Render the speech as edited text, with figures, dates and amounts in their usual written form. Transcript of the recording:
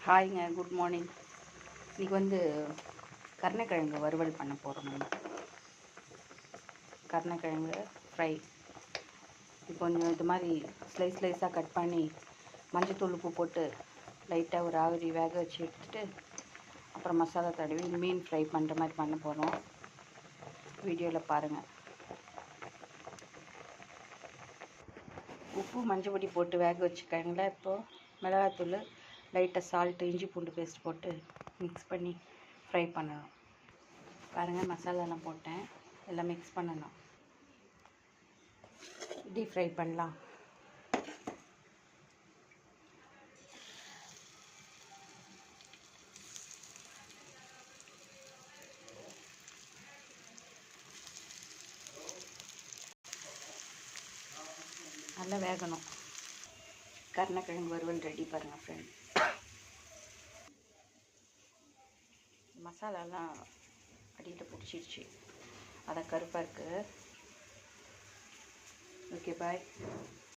ஹாய்ங்க, good morning. இன்றைக்கி வந்து கருணைக்கிழங்கு வறுவல் பண்ண போகிறோம். நம்ம கருணைக்கிழங்கு ஃப்ரை கொஞ்சம் இது மாதிரி ஸ்லைஸாக கட் பண்ணி மஞ்சத்தூள் உப்பு போட்டு லைட்டாக ஒரு ஆவிரி வேக வச்சு எடுத்துகிட்டு அப்புறம் மசாலா தடவி மீன் ஃப்ரை பண்ணுற மாதிரி பண்ண போகிறோம். வீடியோவில் பாருங்கள். உப்பு மஞ்சள் பொடி போட்டு வேக வச்சுக்கோங்களேன். இப்போது மிளகாத்தூள், லைட்டாக சால்ட்டு, இஞ்சி பூண்டு பேஸ்ட் போட்டு மிக்ஸ் பண்ணி ஃப்ரை பண்ணணும். பாருங்கள், மசாலாலாம் போட்டேன், எல்லாம் மிக்ஸ் பண்ணணும். டீப் ஃப்ரை பண்ணலாம். நல்லா வேகணும். கருணைக்கிழங்கு வறுவல் ரெடி பாருங்கள் ஃப்ரெண்ட். மசாலாலாம் அடியில் பிடிச்சிருச்சு, அதான் கருப்பாக இருக்குது. ஓகே, பாய்.